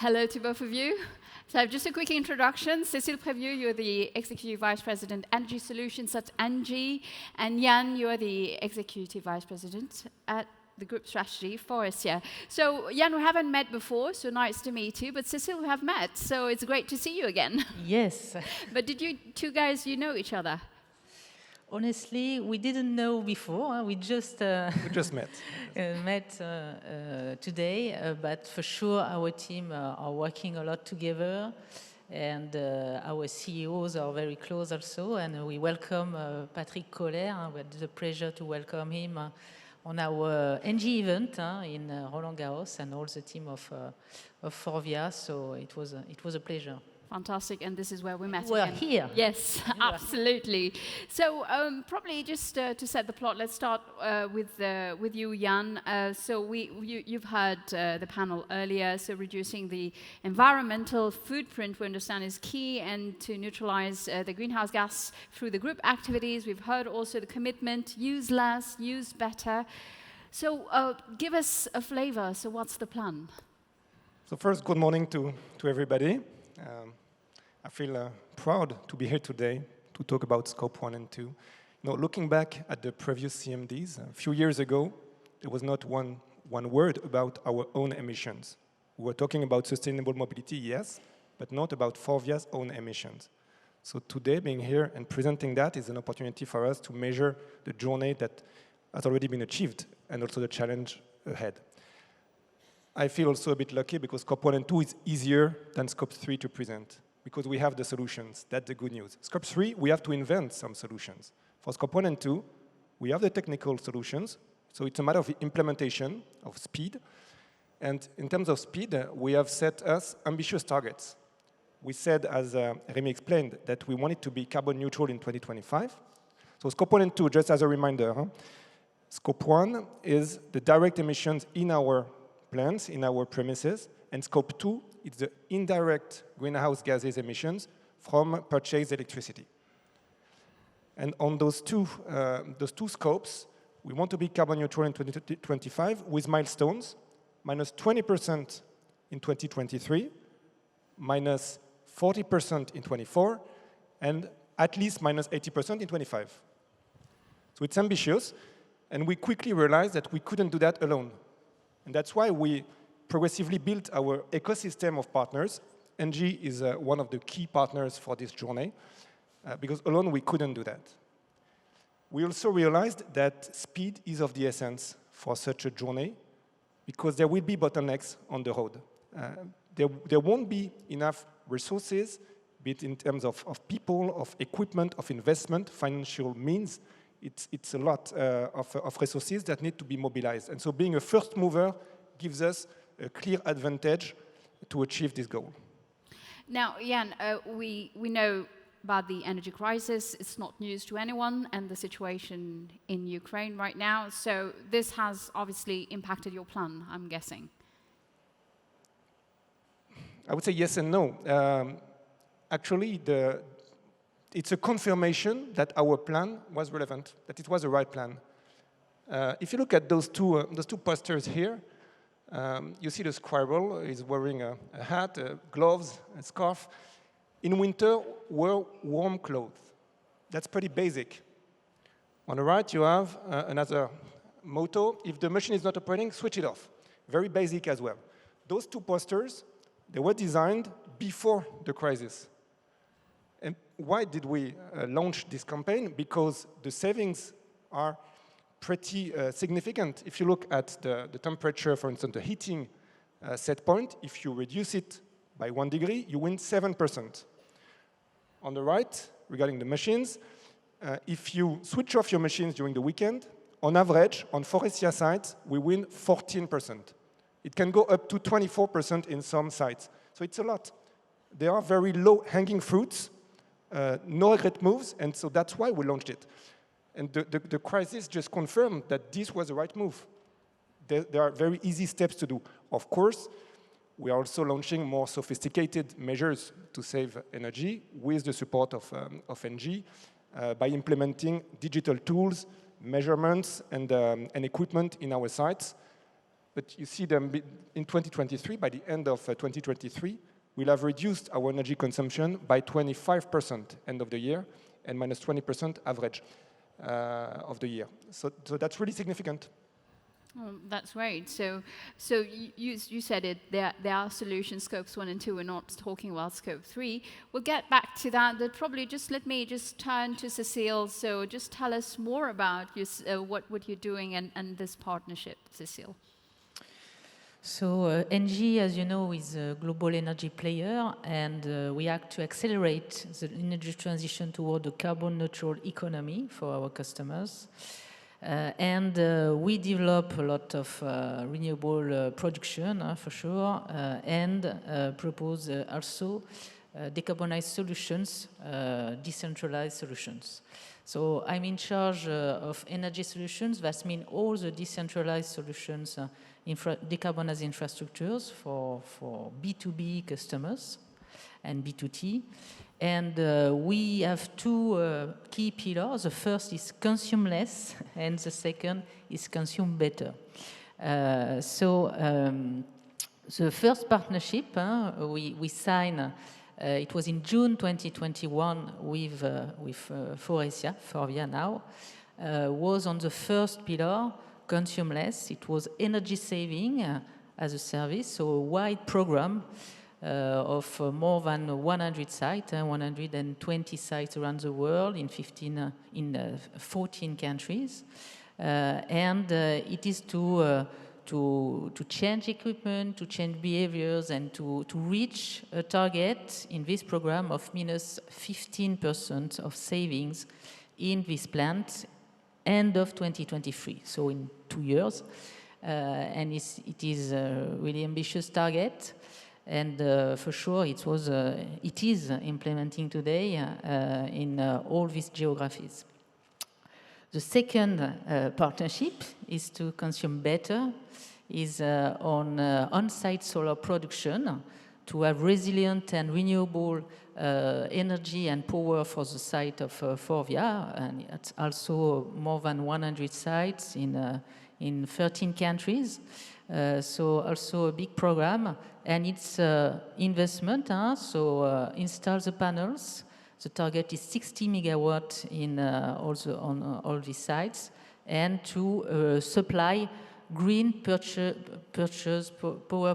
Hello to both of you. So just a quick introduction. Cécile Prévieux, you're the Executive Vice President, Energy Solutions at ENGIE, and Jan, you are the Executive Vice President at the Group Strategy, Forvia. So Jan, we haven't met before, so nice to meet you, but Cécile, we have met, so it's great to see you again. Yes. But did you two guys, you know each other? Honestly, we didn't know before. We just met. met today, but for sure our team are working a lot together, and our CEOs are very close also. And we welcome Patrick Koller. We had the pleasure to welcome him on our ENGIE event in Roland Garros, and all the team of Forvia. So it was a pleasure. Fantastic, and this is where we met We're again. here. Yes, absolutely. So probably just to set the plot, let's start with you, Jan. So you've heard the panel earlier, so reducing the environmental footprint we understand is key, and to neutralize the greenhouse gas through the group activities. We've heard also the commitment, use less, use better. So give us a flavor, so what's the plan? So first, good morning to everybody. I feel proud to be here today to talk about Scope 1 and 2. You know, looking back at the previous CMDs, a few years ago, there was not one word about our own emissions. We were talking about sustainable mobility, yes, but not about Forvia's own emissions. So today, being here and presenting that is an opportunity for us to measure the journey that has already been achieved and also the challenge ahead. I feel also a bit lucky because Scope 1 and 2 is easier than Scope 3 to present, because we have the solutions. That's the good news. Scope 3, we have to invent some solutions. For Scope 1 and 2, we have the technical solutions, so it's a matter of implementation, of speed. And in terms of speed, we have set us ambitious targets. We said, as Rémi explained, that we wanted to be carbon neutral in 2025. So Scope 1 and 2, just as a reminder, Scope 1 is the direct emissions in our plants, in our premises, and Scope 2 is the indirect greenhouse gases emissions from purchased electricity. And on those two scopes, we want to be carbon neutral in 2025 with milestones, minus 20% in 2023, minus 40% in 24, and at least minus 80% in 25. So it's ambitious, and we quickly realized that we couldn't do that alone. And that's why we progressively built our ecosystem of partners. ENGIE is one of the key partners for this journey, because alone we couldn't do that. We also realized that speed is of the essence for such a journey, because there will be bottlenecks on the road. There won't be enough resources, be it in terms of people, of equipment, of investment, financial means. It's a lot of resources that need to be mobilized. And so being a first mover gives us a clear advantage to achieve this goal. Now, Jan, we know about the energy crisis. It's not news to anyone, and the situation in Ukraine right now. So this has obviously impacted your plan, I'm guessing. I would say yes and no. Actually, it's a confirmation that our plan was relevant, that it was the right plan. If you look at those two posters here, you see the squirrel is wearing a hat, gloves, a scarf. In winter, wear warm clothes. That's pretty basic. On the right, you have another motto: if the machine is not operating, switch it off. Very basic as well. Those two posters, they were designed before the crisis. And why did we launch this campaign? Because the savings are pretty significant. If you look at the temperature, for instance, the heating set point, if you reduce it by 1 degree, you win 7%. On the right, regarding the machines, if you switch off your machines during the weekend, on average, on Forvia sites, we win 14%. It can go up to 24% in some sites. So it's a lot. There are very low-hanging fruits, no regret moves, and so that's why we launched it. And the crisis just confirmed that this was the right move. There are very easy steps to do. Of course, we are also launching more sophisticated measures to save energy with the support of ENGIE by implementing digital tools, measurements, and equipment in our sites. But you see them in 2023, by the end of 2023, we'll have reduced our energy consumption by 25% end of the year and minus 20% average of the year. So that's really significant. Oh, that's great. So you said it. There are solutions, scopes 1 and 2. We're not talking about scope 3. We'll get back to that. But probably let me turn to Cécile. So just tell us more about what you're doing and this partnership, Cécile. So ENGIE, as you know, is a global energy player, and we act to accelerate the energy transition toward a carbon neutral economy for our customers. And we develop a lot of renewable production, for sure, and propose also decarbonized solutions, decentralized solutions. So I'm in charge of energy solutions. That means all the decentralized solutions, decarbonized infrastructures for B2B customers and B2T. And we have two key pillars. The first is consume less, and the second is consume better. The first partnership we signed, it was in June 2021 with Forvia now, was on the first pillar, consume less. It was energy saving as a service, so a wide program of more than 100 sites, 120 sites around the world in 14 countries. And it is to change equipment, to change behaviors, and to reach a target in this program of minus 15% of savings in this plant end of 2023, so in 2 years. And it is a really ambitious target. And for sure, it is implementing today in all these geographies. The second partnership is to consume better, is on on-site solar production to have resilient and renewable energy and power for the site of Forvia, and it's also more than 100 sites in 13 countries. So also a big program, and it's investment. Install the panels. The target is 60 megawatt on all these sites, and to supply green power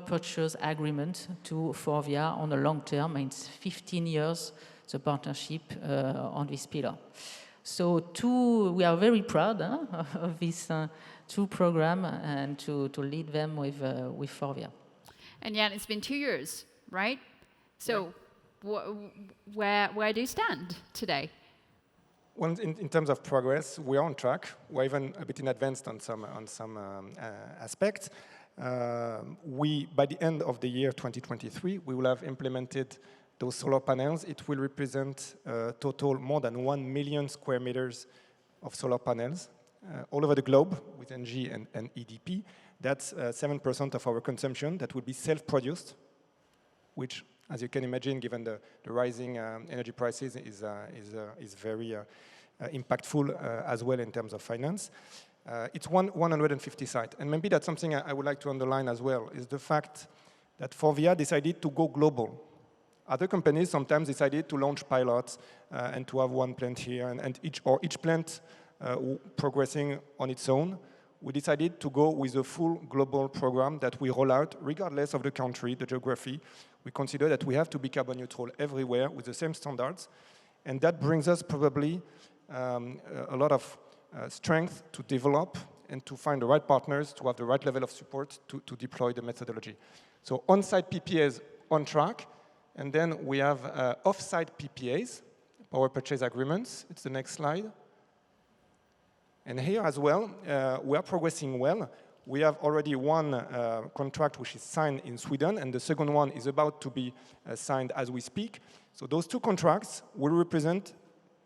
purchase agreement to Forvia on a long term. It's 15 years, the partnership on this pillar. So we are very proud of this two program and to lead them with Forvia. And yet it's been 2 years, right? So where do you stand today? Well, in terms of progress, we are on track. We're even a bit in advance on some aspects. By the end of the year 2023, we will have implemented those solar panels. It will represent total more than 1 million square meters of solar panels all over the globe with ENGIE and EDP. That's 7% of our consumption that will be self-produced, which, as you can imagine, given the rising energy prices, is very impactful as well in terms of finance. It's 150 sites. And maybe that's something I would like to underline as well, is the fact that Forvia decided to go global. Other companies sometimes decided to launch pilots and to have one plant here, and each plant progressing on its own. We decided to go with a full global program that we roll out regardless of the country, the geography. We consider that we have to be carbon neutral everywhere with the same standards. And that brings us probably a lot of strength to develop and to find the right partners, to have the right level of support to deploy the methodology. So on-site PPAs on track. And then we have off-site PPAs, power purchase agreements. It's the next slide. And here as well, we are progressing well. We have already one contract which is signed in Sweden, and the second one is about to be signed as we speak. So those two contracts will represent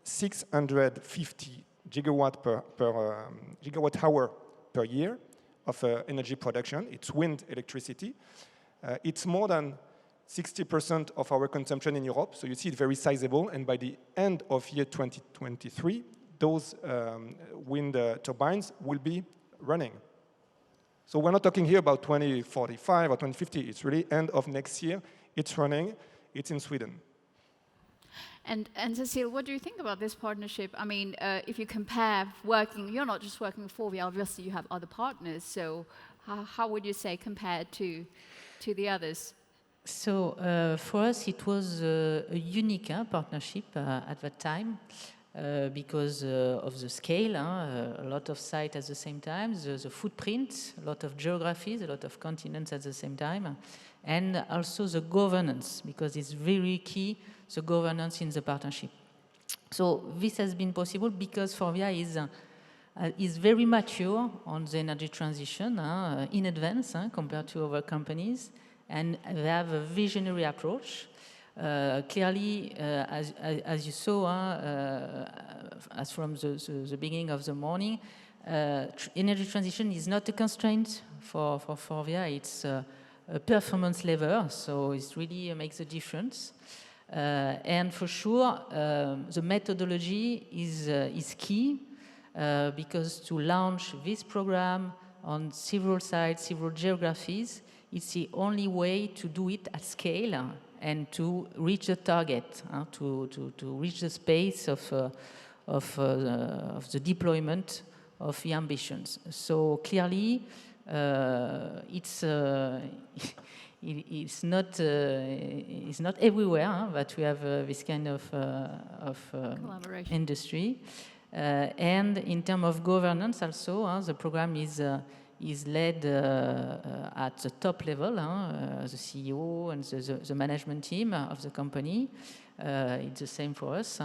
650 gigawatt hour per year of energy production. It's wind electricity. It's more than 60% of our consumption in Europe, so you see it's very sizable. And by the end of year 2023, those wind turbines will be running. So we're not talking here about 2045 or 2050. It's really end of next year. It's running. It's in Sweden. And Cecile, what do you think about this partnership? I mean, if you compare working, you're not just working with Forvia, obviously you have other partners. So how would you say compared to the others? So for us, it was a unique partnership at that time because of the scale, a lot of sites at the same time, the footprint, a lot of geographies, a lot of continents at the same time, and also the governance, because it's very key, the governance in the partnership. So this has been possible because Forvia is very mature on the energy transition in advance compared to other companies, and they have a visionary approach. Clearly, as you saw, as from the beginning of the morning, energy transition is not a constraint for Forvia. It's a performance lever, so it really makes a difference. And for sure, the methodology is key because to launch this program on several sites, several geographies, it's the only way to do it at scale and to reach the target, to reach the space of the deployment of the ambitions. So clearly, it's not everywhere that we have this kind of industry. And in terms of governance also, the program is led at the top level, the CEO and the management team of the company. It's the same for us.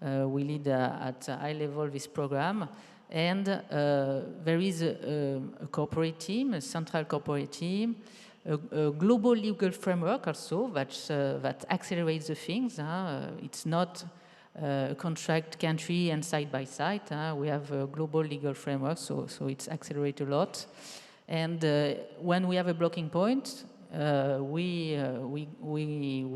We lead at a high level this program. And there is a corporate team, a central corporate team, a global legal framework also that accelerates the things. It's not a contract country and side by side. We have a global legal framework, so it's accelerated a lot. And when we have a blocking point, we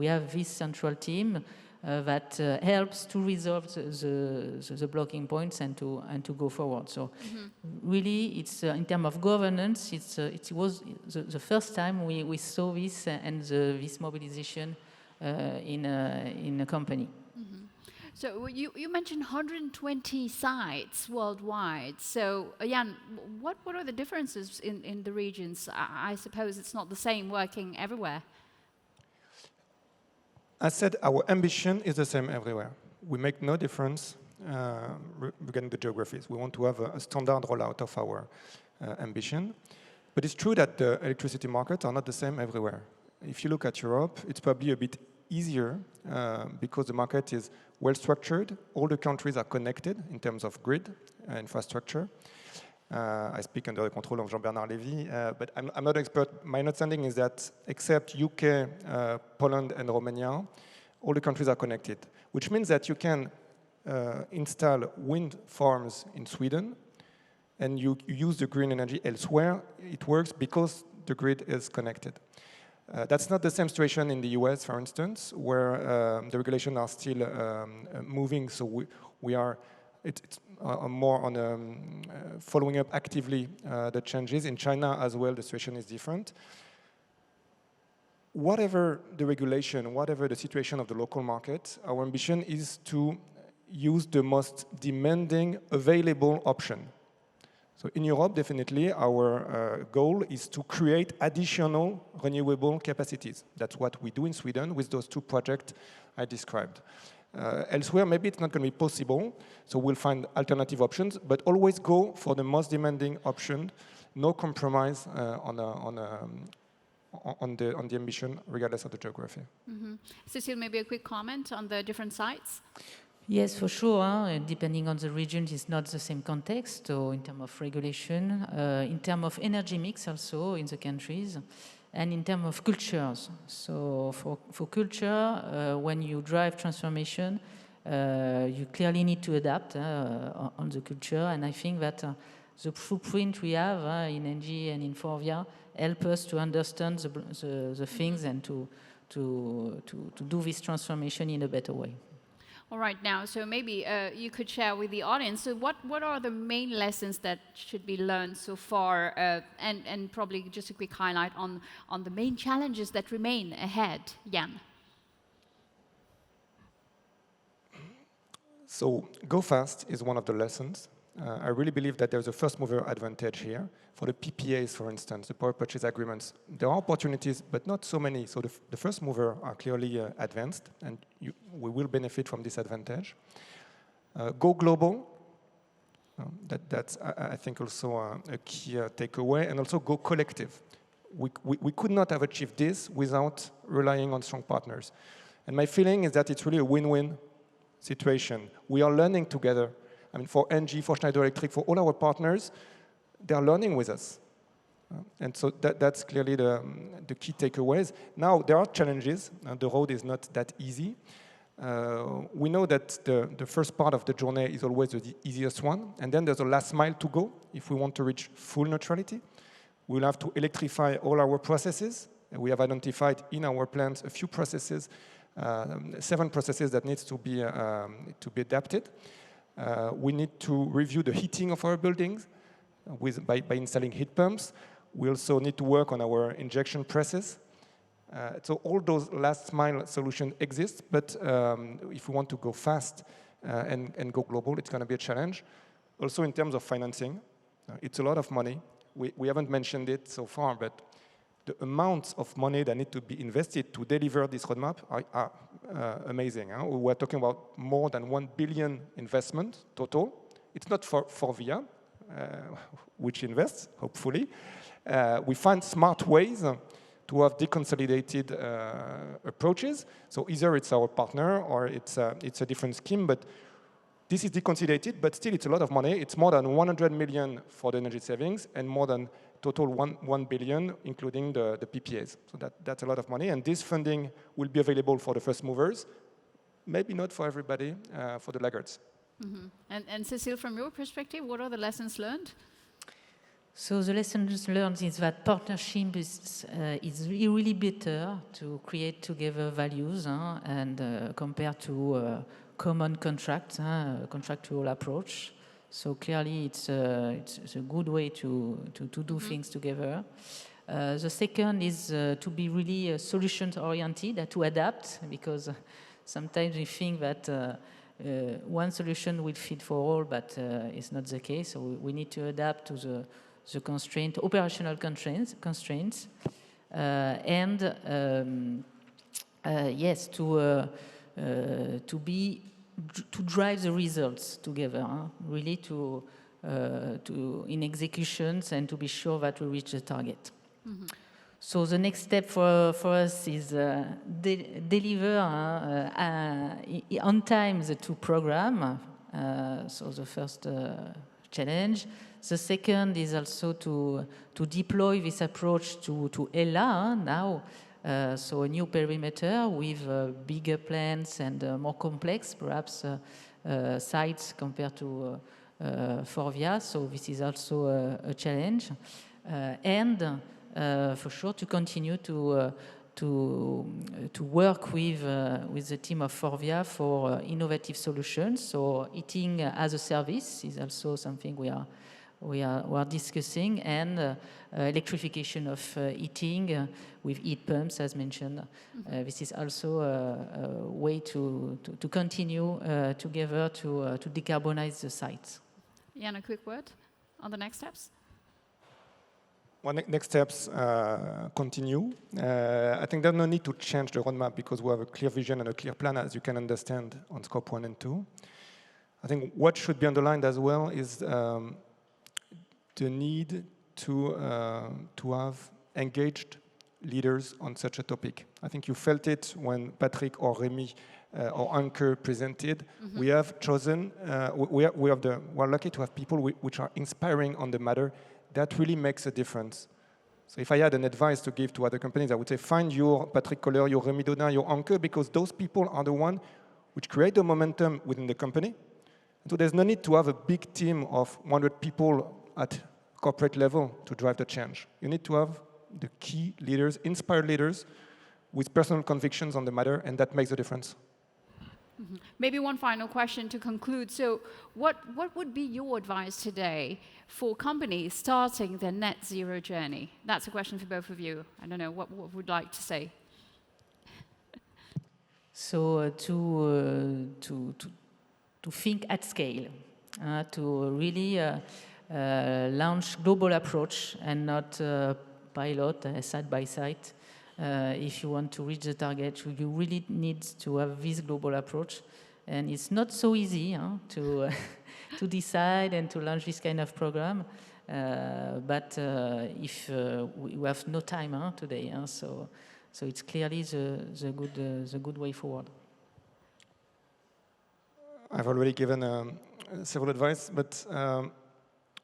have this central team that helps to resolve the blocking points and to go forward. So really, it's in terms of governance, it was the first time we saw this and this mobilization in a company. So you mentioned 120 sites worldwide. So Jan, what are the differences in the regions? I suppose it's not the same working everywhere. I said our ambition is the same everywhere. We make no difference regarding the geographies. We want to have a standard rollout of our ambition. But it's true that the electricity markets are not the same everywhere. If you look at Europe, it's probably a bit easier because the market is well structured. All the countries are connected in terms of grid infrastructure. I speak under the control of Jean-Bernard Lévy, but I'm not an expert. My understanding is that except UK, Poland, and Romania, all the countries are connected, which means that you can install wind farms in Sweden, and you use the green energy elsewhere. It works because the grid is connected. That's not the same situation in the US, for instance, where the regulations are still moving. So we are it's more on following up actively the changes. In China as well, the situation is different. Whatever the regulation, whatever the situation of the local market, our ambition is to use the most demanding available option. So in Europe, definitely, our goal is to create additional renewable capacities. That's what we do in Sweden with those two projects I described. Elsewhere, maybe it's not going to be possible, so we'll find alternative options, but always go for the most demanding option, no compromise on the ambition, regardless of the geography. Mm-hmm. Cecile, maybe a quick comment on the different sites? Yes, for sure. Depending on the region, it's not the same context. So in terms of regulation, in terms of energy mix also in the countries, and in terms of cultures. So for culture, when you drive transformation, you clearly need to adapt on the culture. And I think that the footprint we have in ENGIE and in Forvia help us to understand the things and to do this transformation in a better way. All right, now, so maybe you could share with the audience, so what are the main lessons that should be learned so far, and probably just a quick highlight on the main challenges that remain ahead, Jan? So go fast is one of the lessons. I really believe that there's a first mover advantage here. For the PPAs, for instance, the power purchase agreements, there are opportunities, but not so many. So the first mover are clearly advanced, and we will benefit from this advantage. Go global. That's, I think, also a key takeaway, and also go collective. We could not have achieved this without relying on strong partners. And my feeling is that it's really a win-win situation. We are learning together. I mean, for NG, for Schneider Electric, for all our partners, they are learning with us. And so that's clearly the key takeaways. Now, there are challenges. The road is not that easy. We know that the first part of the journey is always the easiest one. And then there's a last mile to go if we want to reach full neutrality. We'll have to electrify all our processes. We have identified in our plans a few processes, 7 processes that needs to be adapted. We need to review the heating of our buildings by installing heat pumps. We also need to work on our injection presses. So all those last mile solutions exist, but if we want to go fast and go global, it's going to be a challenge. Also in terms of financing, it's a lot of money. We haven't mentioned it so far, but the amounts of money that need to be invested to deliver this roadmap are amazing. We're talking about more than 1 billion investment total. It's not for Forvia, which invests, hopefully. We find smart ways to have deconsolidated approaches. So either it's our partner or it's a different scheme, but this is deconsolidated, but still it's a lot of money. It's more than 100 million for the energy savings and more than total 1 billion, including the PPAs. So that's a lot of money. And this funding will be available for the first movers, maybe not for everybody, for the laggards. Mm-hmm. And Cécile, from your perspective, what are the lessons learned? So the lessons learned is that partnership is really better to create together values and compared to common contracts, contractual approach. So clearly, it's a good way to do things together. The second is to be really solutions-oriented, to adapt, because sometimes we think that one solution will fit for all, but it's not the case. So we need to adapt to the operational constraints, and yes, to drive the results together, really to in executions and to be sure that we reach the target. Mm-hmm. So the next step for us is deliver on time the 2 programs. So the first challenge. The second is also to deploy this approach to ELA now. So a new perimeter with bigger plants and more complex, perhaps, sites compared to Forvia. So this is also a challenge. And for sure to continue to work with the team of Forvia for innovative solutions. So heating as a service is also something we are discussing, and electrification of heating with heat pumps, as mentioned. Mm-hmm. This is also a way to continue together to decarbonize the sites. Jan, a quick word on the next steps? Well, next steps continue. I think there's no need to change the roadmap because we have a clear vision and a clear plan, as you can understand, on scope 1 and 2. I think what should be underlined as well is the need to have engaged leaders on such a topic. I think you felt it when Patrick or Rémi or Anke presented. Mm-hmm. We have chosen, we're lucky to have people which are inspiring on the matter. That really makes a difference. So if I had an advice to give to other companies, I would say find your Patrick Koller, your Rémi Dodin, your Anke, because those people are the ones which create the momentum within the company. And so there's no need to have a big team of 100 people at corporate level to drive the change. You need to have the key leaders, inspired leaders with personal convictions on the matter, and that makes a difference. Maybe one final question to conclude. So what would be your advice today for companies starting their net zero journey? That's a question for both of you. I don't know, what would you like to say? So to think at scale, to really launch global approach and not pilot side by side. If you want to reach the target, you really need to have this global approach. And it's not so easy to, to decide and to launch this kind of program. But if we have no time today, so it's clearly the good way forward. I've already given several advice, but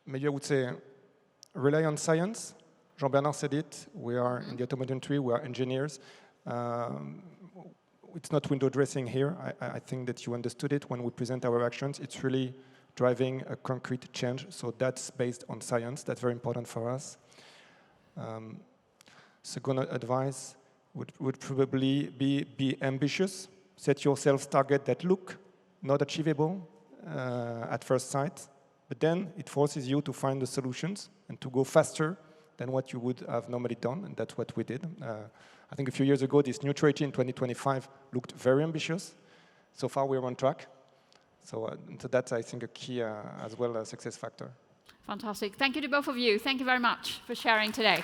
maybe I would say rely on science. Jean-Bernard said it. We are in the automotive industry. We are engineers. It's not window dressing here. I think that you understood it when we present our actions. It's really driving a concrete change. So that's based on science. That's very important for us. Second advice would probably be ambitious. Set yourselves targets that look not achievable at first sight, but then it forces you to find the solutions and to go faster than what you would have normally done, and that's what we did. I think a few years ago, this neutrality in 2025 looked very ambitious. So far, we're on track. So that's, I think, a key as well a success factor. Fantastic. Thank you to both of you. Thank you very much for sharing today.